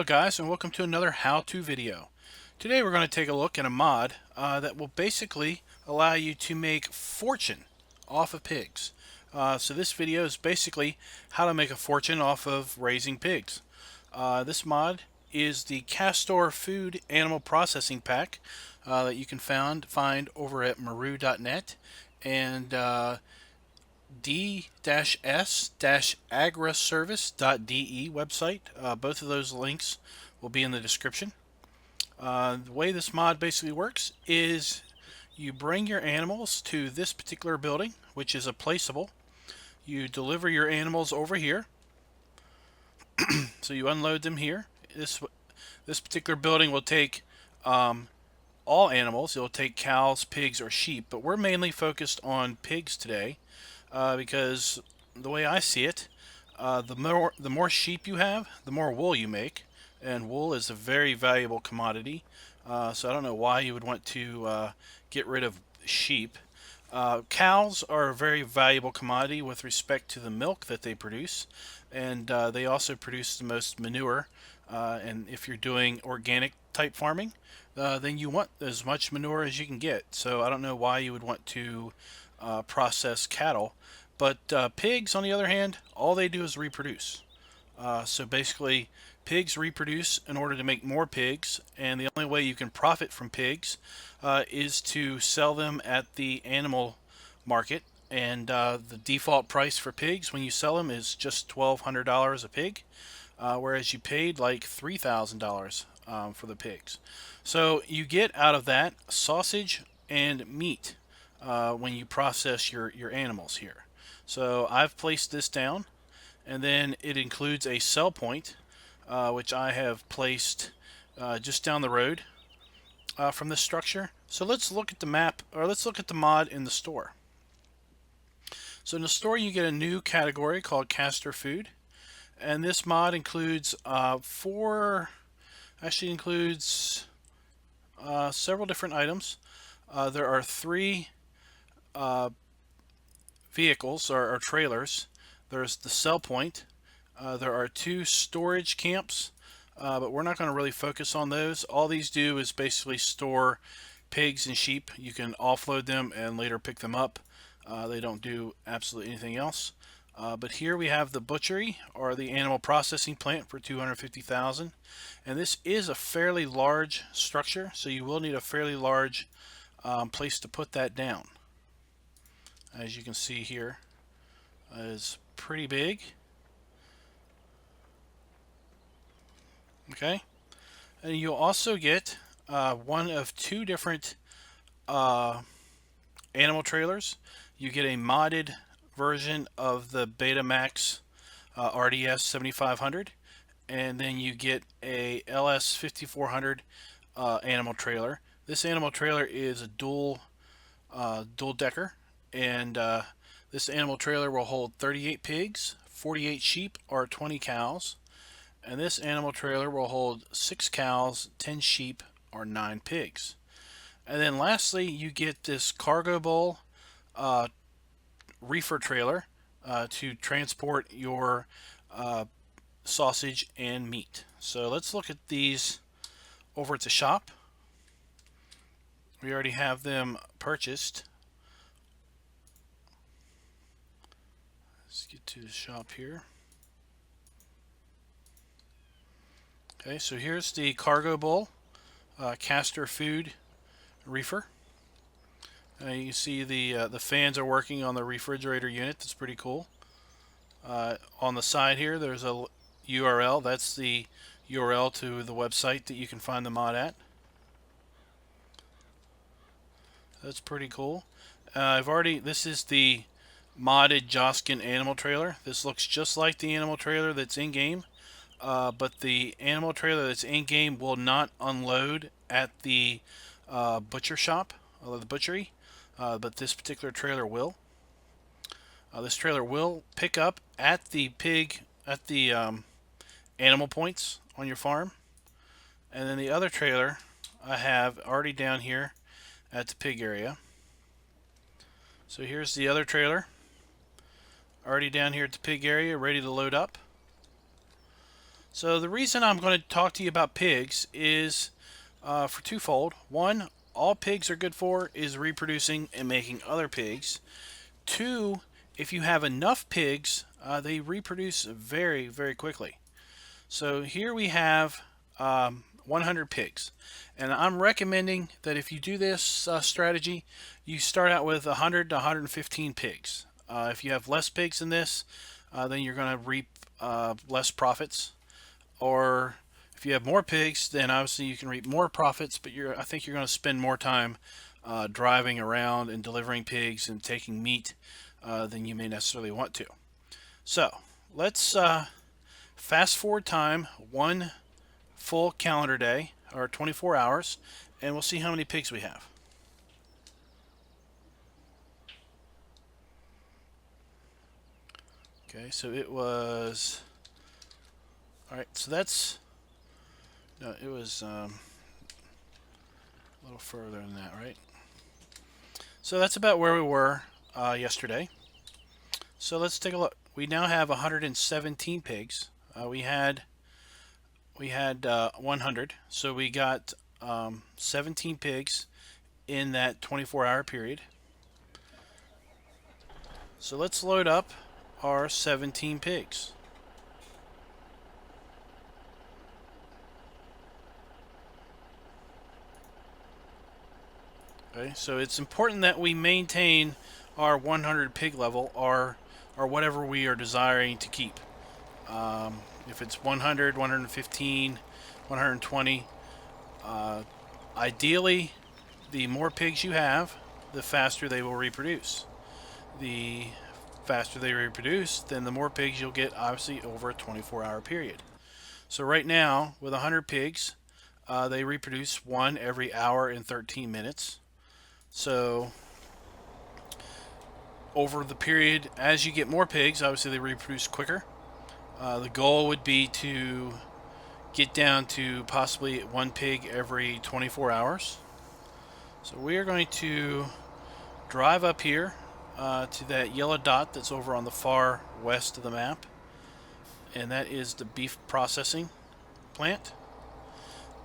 guys, and welcome to another how-to video. Today we're going to take a look at a mod that will basically allow you to make fortune off of pigs. So this video is basically how to make a fortune off of raising pigs. This mod is the Kastor Food Animal Processing Pack that you can find over at maru.net and d-s-agraservice.de website. Both of those links will be in the description. The way this mod basically works is you bring your animals to this particular building, which is a placeable. You deliver your animals over here. So you unload them here. This particular building will take all animals. It'll take cows, pigs, or sheep, but we're mainly focused on pigs today. Because the way I see it, the more sheep you have, the more wool you make, and wool is a very valuable commodity. So I don't know why you would want to get rid of sheep. Cows are a very valuable commodity with respect to the milk that they produce, and they also produce the most manure. And if you're doing organic type farming, then you want as much manure as you can get. So I don't know why you would want to process cattle. But pigs, on the other hand, all they do is reproduce. So basically, pigs reproduce in order to make more pigs, and the only way you can profit from pigs is to sell them at the animal market. And the default price for pigs when you sell them is just $1,200 a pig, whereas you paid like $3,000 for the pigs. So you get out of that sausage and meat when you process your animals here. So I've placed this down, and then it includes a sell point, which I have placed just down the road from this structure. So let's look at the map, or let's look at the mod in the store. So in the store you get a new category called Kastor Food, and this mod includes several different items. There are 3 vehicles or trailers. There's the sell point. There are 2 storage camps, but we're not going to really focus on those. All these do is basically store pigs and sheep. You can offload them and later pick them up. They don't do absolutely anything else. But here we have the butchery, or the animal processing plant, for $250,000, and this is a fairly large structure, so you will need a fairly large place to put that down. As you can see here, is pretty big. Okay, and you'll also get one of 2 different animal trailers. You get a modded version of the Betamax RDS 7500, and then you get a LS 5400 animal trailer. This animal trailer is a dual decker, and this animal trailer will hold 38 pigs, 48 sheep, or 20 cows. And this animal trailer will hold 6 cows, 10 sheep, or 9 pigs. And then lastly, you get this cargo bowl reefer trailer to transport your sausage and meat. So let's look at these over at the shop. We already have them purchased. Let's get to the shop here. Okay, so here's the cargo bowl Kastor Food reefer. You can see the fans are working on the refrigerator unit. That's pretty cool. On the side here, there's a URL. That's the URL to the website that you can find the mod at. That's pretty cool. This is the modded Joskin animal trailer. This looks just like the animal trailer that's in game, but the animal trailer that's in game will not unload at the butcher shop, or the butchery, but this particular trailer will. This trailer will pick up at the animal points on your farm, and then the other trailer I have already down here at the pig area. So here's the other trailer already down here at the pig area, ready to load up. So the reason I'm going to talk to you about pigs is for twofold. One, all pigs are good for is reproducing and making other pigs. Two, if you have enough pigs, they reproduce very, very quickly. So here we have 100 pigs. And I'm recommending that if you do this strategy, you start out with 100 to 115 pigs. If you have less pigs than this, then you're going to reap less profits. Or if you have more pigs, then obviously you can reap more profits, but I think you're going to spend more time driving around and delivering pigs and taking meat than you may necessarily want to. So let's fast forward time one full calendar day, or 24 hours, and we'll see how many pigs we have. Okay, so it was... Alright, so that's... No, it was a little further than that, right? So that's about where we were yesterday. So let's take a look. We now have 117 pigs. We had 100, so we got 17 pigs in that 24-hour period. So let's load up our 17 pigs. Okay, so it's important that we maintain our 100 pig level, or whatever we are desiring to keep. If it's 100, 115, 120, ideally, the more pigs you have, the faster they will reproduce. The faster they reproduce, then the more pigs you'll get, obviously, over a 24-hour period. So right now, with 100 pigs, they reproduce one every hour and 13 minutes. So over the period, as you get more pigs, obviously they reproduce quicker. The goal would be to get down to possibly one pig every 24 hours. So we are going to drive up here to that yellow dot that's over on the far west of the map, and that is the beef processing plant.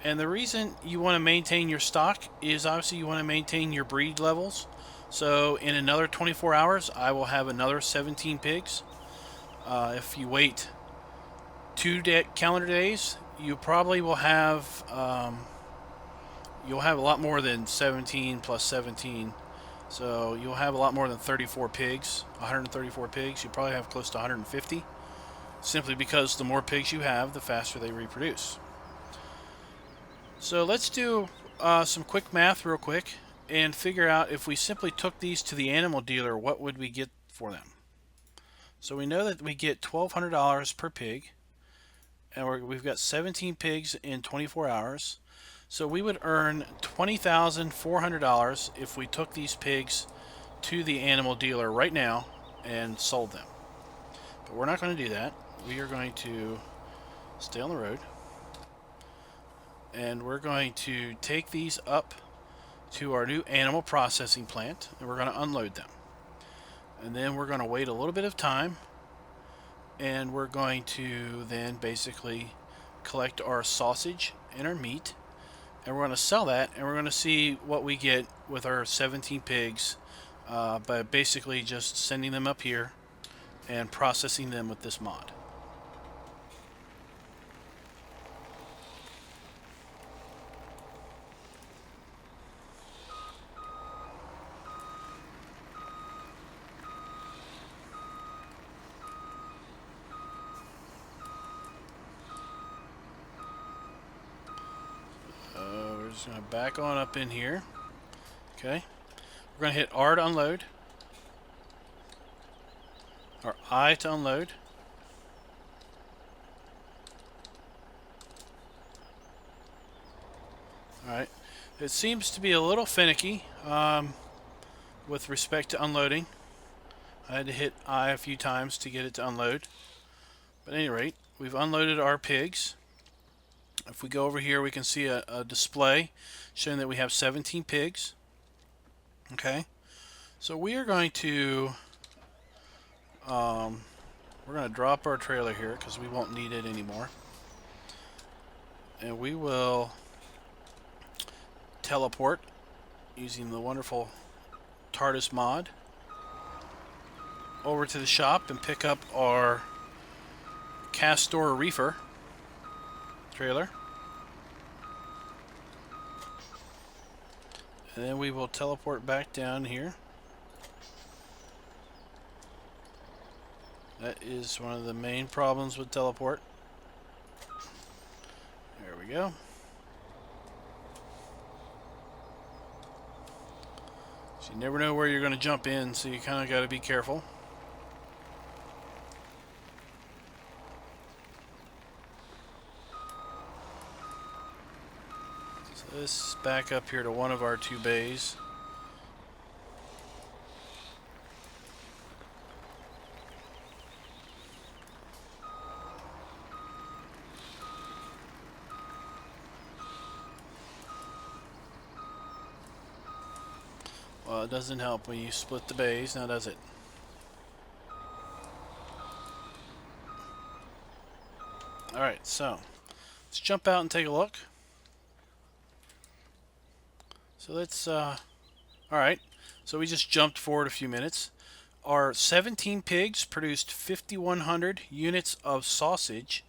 And the reason you want to maintain your stock is obviously you want to maintain your breed levels. So in another 24 hours, I will have another 17 pigs. If you wait 2 calendar days, you probably will have you'll have a lot more than 17 plus 17. So you'll have a lot more than 34 pigs, 134 pigs. You probably have close to 150, simply because the more pigs you have, the faster they reproduce. So let's do some quick math real quick and figure out if we simply took these to the animal dealer, what would we get for them? So we know that we get $1,200 per pig, and we've got 17 pigs in 24 hours. So we would earn $20,400 if we took these pigs to the animal dealer right now and sold them. But we're not going to do that. We are going to stay on the road, and we're going to take these up to our new animal processing plant, and we're going to unload them. And then we're going to wait a little bit of time, and we're going to then basically collect our sausage and our meat, and we're going to sell that, and we're going to see what we get with our 17 pigs by basically just sending them up here and processing them with this mod. We're just going to back on up in here. Okay. We're going to hit R to unload, or I to unload. Alright. It seems to be a little finicky with respect to unloading. I had to hit I a few times to get it to unload. But at any rate, we've unloaded our pigs. If we go over here, we can see a display showing that we have 17 pigs. Okay, so we are going to drop our trailer here because we won't need it anymore. and we will teleport using the wonderful TARDIS mod over to the shop and pick up our Kastor Reefer trailer. And then we will teleport back down here. That is one of the main problems with teleport. There we go. So you never know where you're going to jump in, so you kind of got to be careful. So let's back up here to one of our two bays. Well, it doesn't help when you split the bays, now does it? Alright, so let's jump out and take a look. So let's, alright, so we just jumped forward a few minutes. Our 17 pigs produced 5,100 units of sausage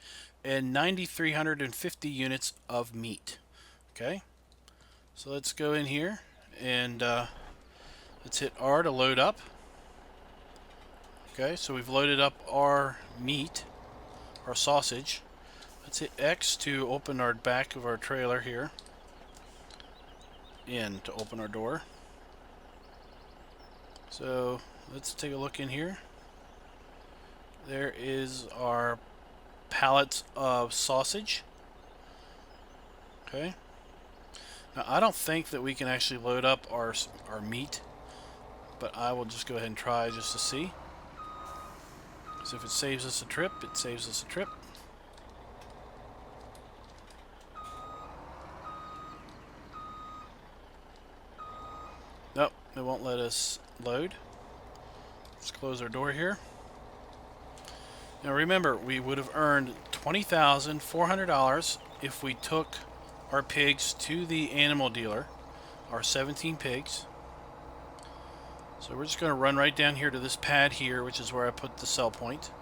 and 9,350 units of meat. Okay, so let's go in here and let's hit R to load up. Okay, so we've loaded up our meat, our sausage. Let's hit X to open our back of our trailer here. In to open our door. So let's take a look in here. There is our pallets of sausage. Okay. Now I don't think that we can actually load up our meat, but I will just go ahead and try just to see. So if it saves us a trip, it saves us a trip. Nope, it won't let us load. Let's close our door here. Now remember, we would have earned $20,400 if we took our pigs to the animal dealer, our 17 pigs. So we're just going to run right down here to this pad here, which is where I put the sell point.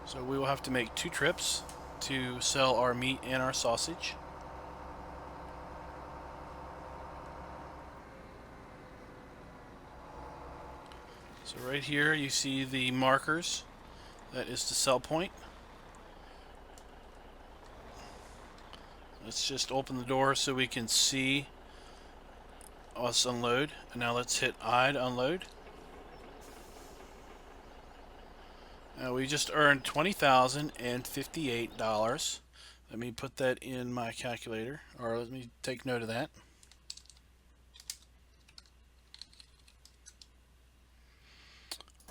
So we will have to make 2 trips to sell our meat and our sausage. So right here you see the markers. That is the sell point. Let's just open the door so we can see us unload. And now let's hit I to unload. Now we just earned $20,058. Let me put that in my calculator, or let me take note of that.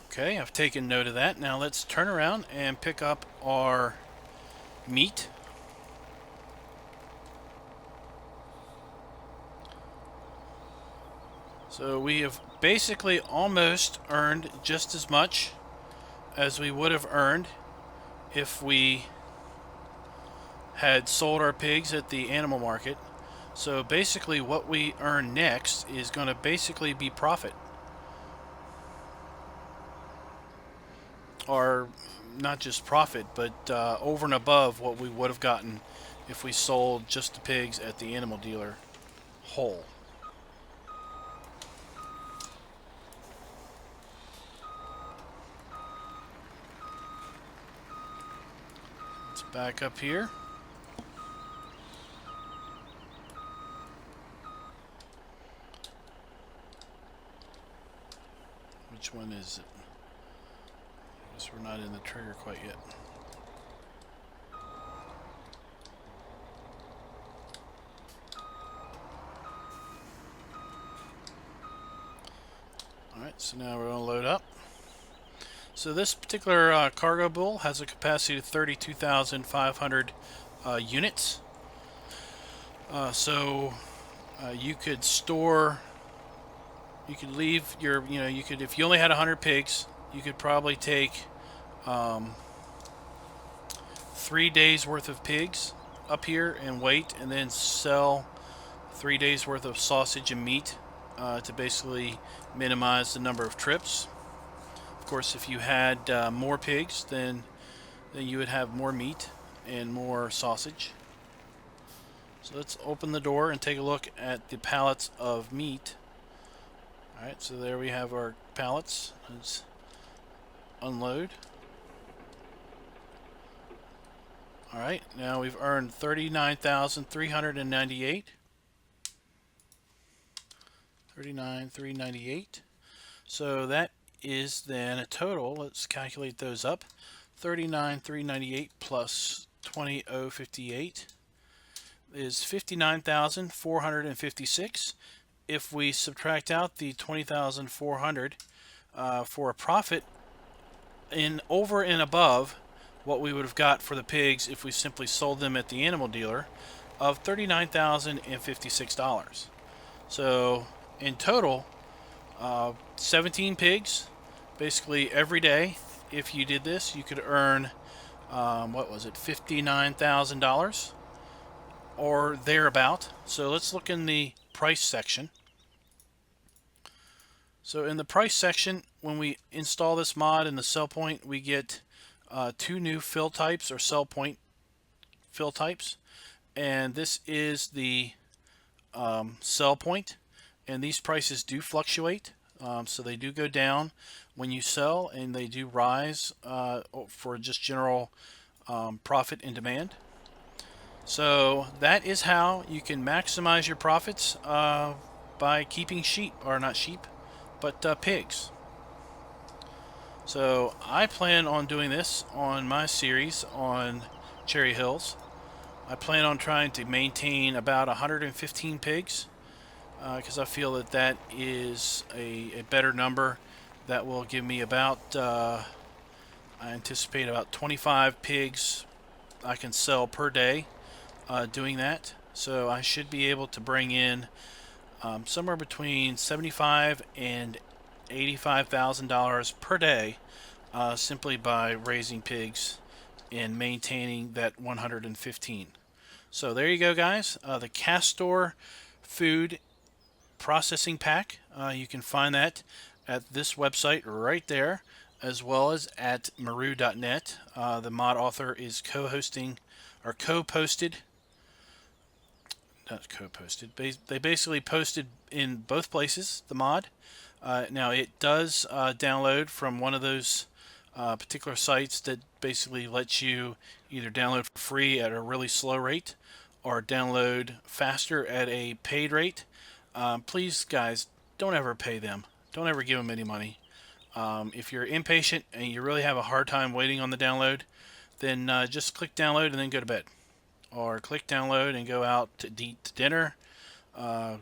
Okay, I've taken note of that. Now let's turn around and pick up our meat. So we have basically almost earned just as much as we would have earned if we had sold our pigs at the animal market. So basically what we earn next is going to basically be profit. Or not just profit, but over and above what we would have gotten if we sold just the pigs at the animal dealer whole. Let's back up here. Which one is it? I guess we're not in the trigger quite yet. Alright, so now we're going to load up. So this particular cargo bull has a capacity of 32,500 units. So you could store, you could leave your, you could, if you only had 100 pigs, you could probably take 3 days worth of pigs up here and wait, and then sell 3 days worth of sausage and meat to basically minimize the number of trips. Of course, if you had more pigs, then you would have more meat and more sausage. So let's open the door and take a look at the pallets of meat. Alright, so there we have our pallets. Let's unload. Alright, now we've earned $39,398. $39,398. So that is then a total. Let's calculate those up. $39,398 plus $20,058 is $59,456. If we subtract out the $20,400 for a profit in over and above what we would have got for the pigs if we simply sold them at the animal dealer of $39,056. So in total, 17 pigs basically every day. If you did this, you could earn what was it, $59,000 or thereabout. So let's look in the price section. So in the price section, when we install this mod in the sell point, we get 2 new fill types or sell point fill types, and this is the sell point, and these prices do fluctuate, so they do go down when you sell, and they do rise for just general profit and demand. So that is how you can maximize your profits by keeping sheep, or not sheep, but pigs. So I plan on doing this on my series on Cherry Hills. I plan on trying to maintain about 115 pigs because I feel that that is a better number. That will give me about, I anticipate about 25 pigs I can sell per day doing that. So I should be able to bring in somewhere between $75,000 and $85,000 per day simply by raising pigs and maintaining that 115. So there you go, guys. The Kastor food processing pack. You can find that at this website right there, as well as at maru.net. The mod author is co-hosting or co-posted. Not co-posted. They basically posted in both places the mod. Now it does download from one of those particular sites that basically lets you either download for free at a really slow rate or download faster at a paid rate. Please, guys, don't ever pay them. Don't ever give them any money. If you're impatient and you really have a hard time waiting on the download, then just click download and then go to bed. Or click download and go out to eat dinner.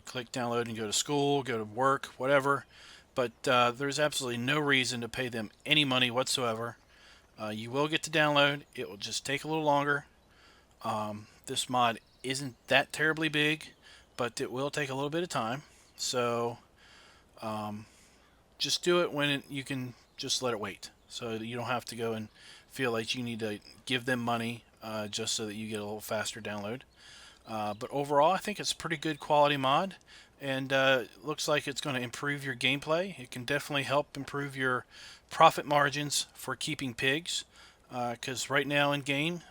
Click download and go to school, go to work, whatever. But there's absolutely no reason to pay them any money whatsoever. You will get to download. It will just take a little longer. This mod isn't that terribly big, but it will take a little bit of time. So just do it when you can just let it wait. So that you don't have to go and feel like you need to give them money just so that you get a little faster download. But overall, I think it's a pretty good quality mod, and looks like it's going to improve your gameplay. It can definitely help improve your profit margins for keeping pigs, because right now in game,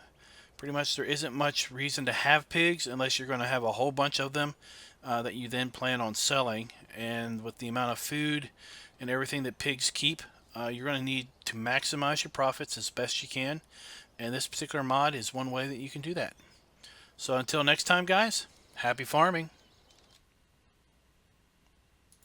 pretty much there isn't much reason to have pigs unless you're going to have a whole bunch of them that you then plan on selling. And with the amount of food and everything that pigs keep, you're going to need to maximize your profits as best you can, and this particular mod is one way that you can do that. So until next time, guys, happy farming.